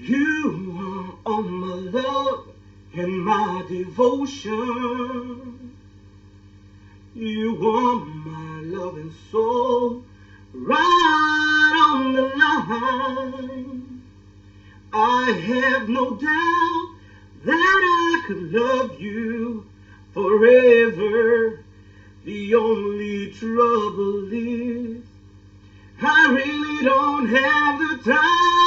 You are all my love and my devotion. You are my love and soul, right on the line. I have no doubt that I could love you forever. The only trouble is I really don't have the time.